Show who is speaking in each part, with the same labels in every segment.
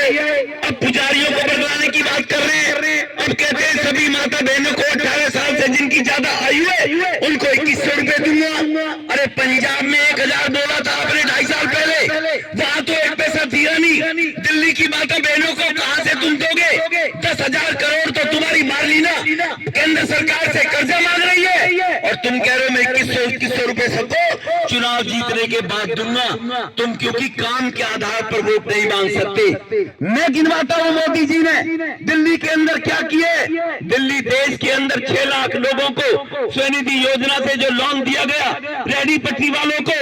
Speaker 1: अब पुजारियों को बदलाने की बात कर रहे हैं। अब कहते हैं सभी माता बहनों को 18 साल से जिनकी ज्यादा आयु है उनको 2100 रुपए दूंगा। अरे पंजाब में 1000 बोला था आपने 2.5 साल पहले, वहां तो एक पैसा दिया नहीं। दिल्ली की माता बहनों को कहां से तुम दोगे? 10,000 करोड़ तो तुम्हारी मार्लिना केंद्र सरकार से कर्जा मांग रही है और तुम कह रहे हो मैं 2100 रुपए सबको चुनाव जीतने के बाद दूंगा। तुम क्योंकि काम के आधार पर वोट नहीं मांग सकते। मैं गिनवाता हूं मोदी जी ने दिल्ली के अंदर क्या किए। दिल्ली देश के अंदर 6 लाख लोगों को स्वनिधि योजना से जो लोन दिया गया रेहड़ी पटरी वालों को,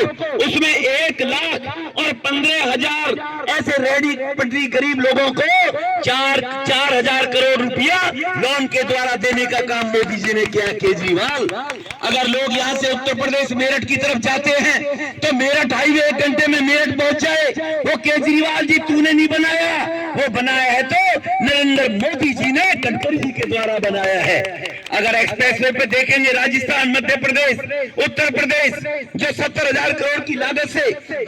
Speaker 1: उसमें 1,15,000 ऐसे रेहड़ी पटरी गरीब लोगों को 4,000 करोड़ रुपया लोन के द्वारा देने का काम मोदी जी ने किया। केजरीवाल, अगर लोग यहाँ से उत्तर प्रदेश मेरठ की तरफ जाते हैं तो मेरठ हाईवे 1 घंटे में मेरठ पहुंच जाए। वो केजरीवाल जी तूने नहीं बनाया, वो बनाया है तो नरेंद्र मोदी जी ने गडकरी जी के द्वारा बनाया है। अगर एक्सप्रेसवे पे देखेंगे राजस्थान, मध्य प्रदेश, उत्तर प्रदेश, जो 70,000 करोड़ की लागत से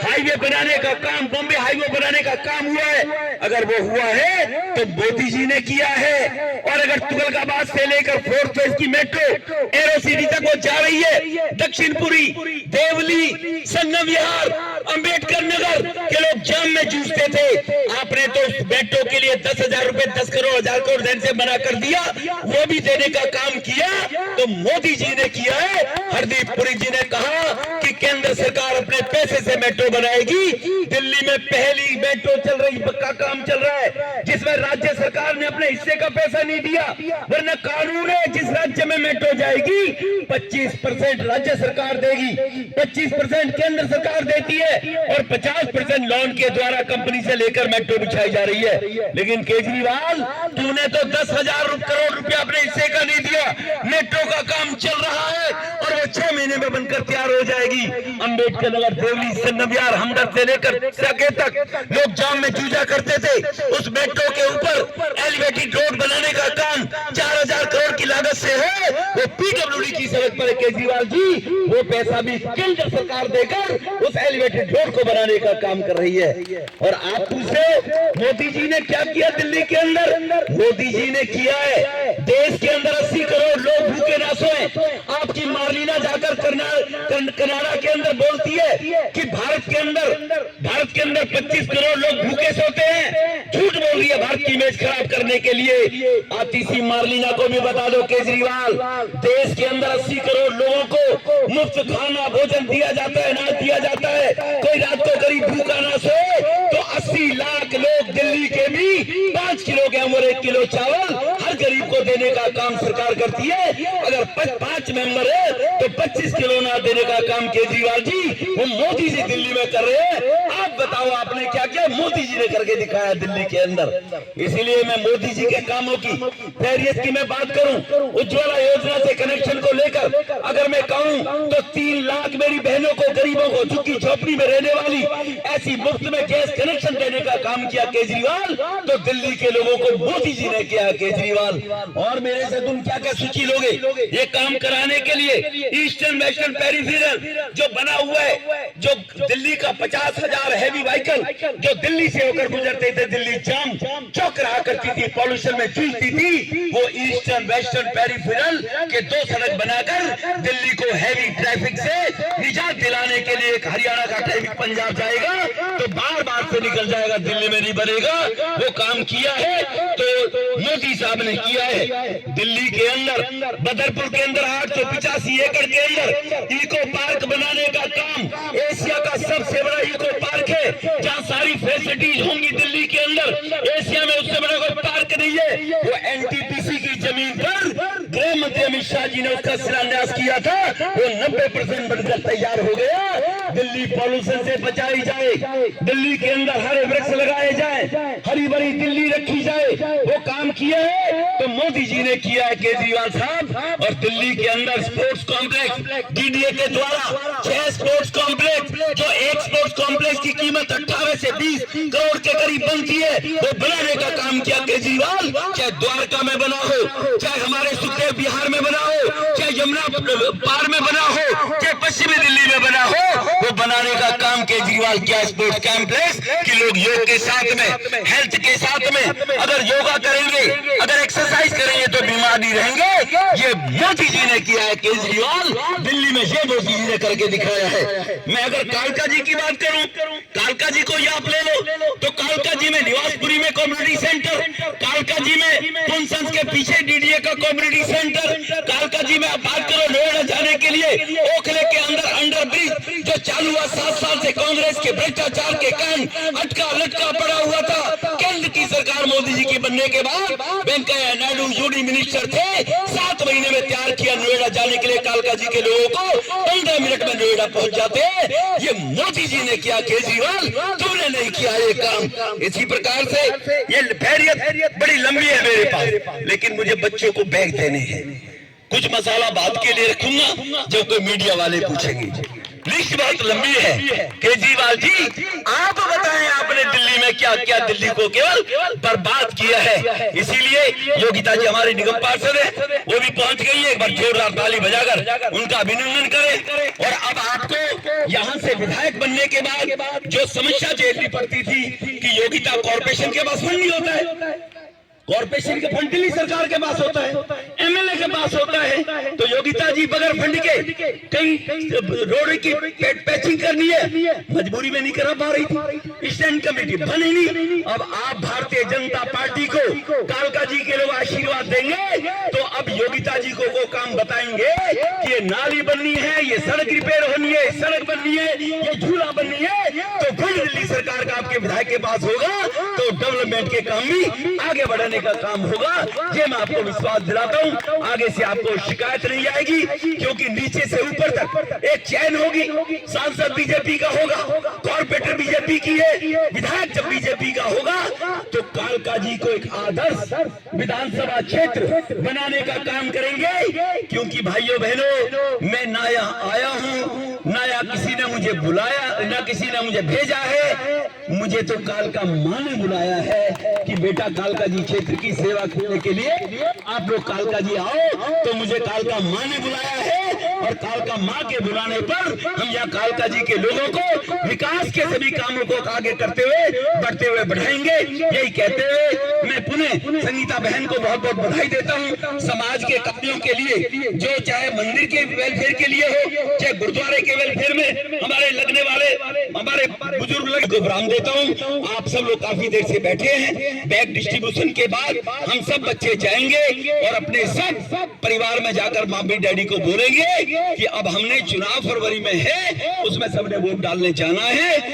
Speaker 1: हाईवे बनाने का काम, बॉम्बे हाईवे बनाने का काम हुआ है, अगर वो हुआ है तो मोदी जी ने किया है। और अगर तुगलकाबाद से लेकर 4th फेज की मेट्रो एरो सिटी तक वो जा रही है, दक्षिणपुरी, देवली, संगम विहार, अंबेडकर नगर के लोग जाम में जूझते थे। आपने तो उस मेट्रो के लिए 10,000 रुपए, 10 करोड़, 1000 करोड़ देने से मना कर दिया, वो भी देने का काम किया तो मोदी जी ने किया है। हरदीप पुरी जी ने कहा कि केंद्र सरकार अपने पैसे से मेट्रो बनाएगी। दिल्ली में पहली मेट्रो चल रही, पक्का काम चल रहा है, जिसमें राज्य सरकार ने अपने हिस्से का पैसा नहीं दिया। वरना कानून है जिस राज्य में मेट्रो जाएगी 25% राज्य सरकार देगी, 25% केंद्र सरकार देती है और 50% लोन के द्वारा कंपनी से लेकर मेट्रो बिछाई जा रही है। लेकिन केजरीवाल, तूने तो 10,000 करोड़ रुपया अपने हिस्से का नहीं दिया। मेट्रो का काम चल रहा है और वो 6 महीने में बनकर तैयार हो जाएगी। अंबेडकर नगर, देवली, संगम विहार, हमदर्द से लेकर साकेत तक लोग जाम में जूझा करते थे। उस मेट्रो के ऊपर एलिवेटेड रोड बनाने का काम 4,000 करोड़ की लागत से है, वो पीडब्ल्यूडी की सड़क पर। केजरीवाल जी, वो पैसा भी केंद्र सरकार देकर उस एलिवेटेड रोड को बनाने का काम कर रही है। और आप पूछे मोदी जी ने क्या किया दिल्ली के अंदर? मोदी जी ने किया है, देश के अंदर 80 करोड़ लोग भूखे ना सोए। आपकी मार्लिना जाकर कनाडा के अंदर बोलती है कि भारत के अंदर 25 करोड़ लोग भूखे सोते हैं। झूठ बोल रही है भारत की इमेज खराब करने के लिए। आती सी मार्लिना को भी बता दो केजरीवाल, देश के अंदर 80 करोड़ लोगों को मुफ्त खाना भोजन दिया जाता है, अनाज दिया जाता है। कोई रात को गरीब भूखा ना सोए तो 80 लाख लोग दिल्ली के भी 5 किलो गेहूं और 1 किलो चावल हर गरीब को देने का काम सरकार करती है। अगर 5 मेंबर है तो 25 किलो ना देने का काम केजरीवाल जी, वो मोदी जी दिल्ली में कर रहे हैं। आप बताओ आपने क्या किया? मोदी जी ने करके दिखाया दिल्ली के अंदर। इसीलिए मैं मोदी जी के कामों की, खैरियत की मैं बात करूं, उज्ज्वला योजना से कनेक्शन को लेकर अगर मैं कहूं तो 3 लाख मेरी बहनों को, गरीबों को, झुग्गी झोपड़ी में रहने वाली ऐसी मुफ्त में गैस कनेक्शन देने का काम किया केजरीवाल, तो दिल्ली के लोगों को मोदी जी ने किया केजरीवाल। और मेरे से तुम क्या क्या सूची लोगे? ये काम कराने के लिए ईस्टर्न वेस्टर्न पेरिफेरल जो बना हुआ है, जो दिल्ली का 50,000 हैवी व्हीकल जो दिल्ली से होकर गुजरते थे, दिल्ली जाम चौक रहा करती थी, पॉल्यूशन में जूझती थी, वो ईस्टर्न वेस्टर्न पेरिफेरल के 2 सड़क बनाकर दिल्ली को हैवी ट्रैफिक से निजात दिलाने के लिए, एक हरियाणा का ट्रैफिक पंजाब जाएगा तो बार से निकल जाएगा, दिल्ली में नहीं बनेगा, वो काम किया है तो मोदी साहब ने किया है। दिल्ली के अंदर बदरपुर के अंदर 885 एकड़ के अंदर इको पार्क बनाने का काम, एशिया का सबसे बड़ा इको पार्क है जहां सारी फैसिलिटीज होंगी दिल्ली के अंदर। एशिया में उससे बड़ा कोई पार्क नहीं है। वो एनटीपीसी की जमीन पर गृह मंत्री अमित शाह जी ने उसका शिलान्यास किया था, वो 90% बनकर तैयार हो गया। दिल्ली पॉल्यूशन से बचाई जाए, दिल्ली के अंदर हरे वृक्ष लगाए जाए, हरी भरी दिल्ली रखी जाए, वो काम किया है तो मोदी जी ने किया है केजरीवाल साहब। और दिल्ली के अंदर स्पोर्ट्स कॉम्प्लेक्स डीडीए के द्वारा 6 स्पोर्ट्स कॉम्प्लेक्स, जो एक स्पोर्ट्स कॉम्प्लेक्स की कीमत 18 से 20 करोड़ के करीब बनती है, वो बनाने का काम किया केजरीवाल। चाहे द्वारका में बना हो, चाहे हमारे सुखदेव बिहार में बना हो, चाहे यमुना पार में बना हो, चाहे पश्चिमी दिल्ली में बना हो, हो वो बनाने का काम केजरीवाल किया। स्पोर्ट्स कॉम्प्लेक्स कि लोग योग के साथ में, हेल्थ के साथ में अगर योगा करेंगे, अगर एक्सरसाइज करेंगे तो बीमार नहीं रहेंगे। ये मोदी जी ने किया है, केजरीवाल दिल्ली में ये मोदी जी ने करके दिखाया है। मैं अगर कालका जी की बात करूं, कालका जी को ये आप ले लो तो कालका जी में निवासपुरी में कम्युनिटी सेंटर, कालका जी में पुनसंस के पीछे डीडीए का कम्युनिटी सेंटर, कालका जी में आप बात करो नोएडा जाने के लिए ओखले के अंदर अंडर ब्रिज जो चालू हुआ 7 साल से कांग्रेस के भ्रष्टाचार के कारण अटका लटका पड़ा हुआ था। केंद्र की सरकार मोदी जी की बनने के बाद वेंकैया नायडू यूडी मिनिस्टर थे, 7 महीने में तैयार किया नोएडा जाने के लिए कालका जी के लोगों को 15 मिनट में नोएडा पहुंच जाते। ये मोदी जी ने किया, केजरीवाल तुमने नहीं किया ये काम। इसी प्रकार से ये खैरियत बड़ी लंबी है मेरे पास, लेकिन मुझे बच्चों को बैग देने हैं। कुछ मसाला बाद के लिए रखूंगा जब कोई मीडिया वाले पूछेंगे। लिस्ट बहुत लंबी है। केजरीवाल जी आप बताएं आपने दिल्ली में क्या क्या दिल्ली को केवल बर्बाद किया है। इसीलिए योगिता जी हमारे निगम पार्षद है, वो भी पहुंच गई है। एक बार जोरदार ताली बजाकर उनका अभिनंदन करें। और अब आपको यहाँ से विधायक बनने के बाद जो समस्या झेलनी पड़ती थी कि योगिता कॉर्पोरेशन के पास फंड नहीं होता है, कॉर्पोरेशन के फंड दिल्ली सरकार के पास होता है, एमएलए के पास होता है। तो योगिता जी बगैर फंड के कई रोड की पैचिंग करनी है, मजबूरी में नहीं करा पा रही थी, स्टैंड कमेटी बनी नहीं। अब आप भारतीय जनता पार्टी को कालका जी के लोग आशीर्वाद देंगे तो अब योगिता जी को वो काम बताएंगे कि ये नाली बननी है, ये सड़क रिपेयर होनी है, सड़क बननी है, ये झूला बननी है, तो फिर दिल्ली सरकार का आपके विधायक के पास होगा तो डेवलपमेंट के काम भी आगे बढ़ाने का काम होगा। ये मैं आपको विश्वास दिलाता हूं। आगे से आपको शिकायत नहीं आएगी, क्योंकि नीचे से ऊपर तक एक चैन होगी। सांसद बीजेपी का होगा, कॉर्पोरेटर बीजेपी की है, विधायक जब बीजेपी का होगा तो कालका जी को एक आदर्श विधानसभा क्षेत्र बनाने का काम करेंगे। क्योंकि भाइयों बहनों, मैं ना यहाँ आया हूँ, ना या किसी ने मुझे बुलाया, ना किसी ने मुझे भेजा है, मुझे तो कालका मां ने बुलाया है कि बेटा कालका जी क्षेत्र की सेवा करने के लिए आप लोग कालका जी आओ। तो मुझे कालका मां ने बुलाया है और कालका मां के बुलाने पर हम यहाँ कालका जी के लोगों को विकास के सभी कामों को आगे करते हुए बढ़ते हुए बढ़ाएंगे। यही कहते हुए मैं पुनः संगीता बहन को बहुत बहुत बधाई देता हूँ। समाज के कमियों के लिए, जो चाहे मंदिर के वेलफेयर के लिए हो, चाहे गुरुद्वारे के वेलफेयर में हमारे लगने वाले हमारे बुजुर्ग लोग को बराम देता हूँ। आप सब लोग काफी देर से बैठे हैं। बैग डिस्ट्रीब्यूशन के बाद हम सब बच्चे जाएंगे और अपने सब परिवार में जाकर मम्मी डैडी को बोलेंगे कि अब हमने चुनाव फरवरी में है, उसमें सबने वोट डालने जाना है।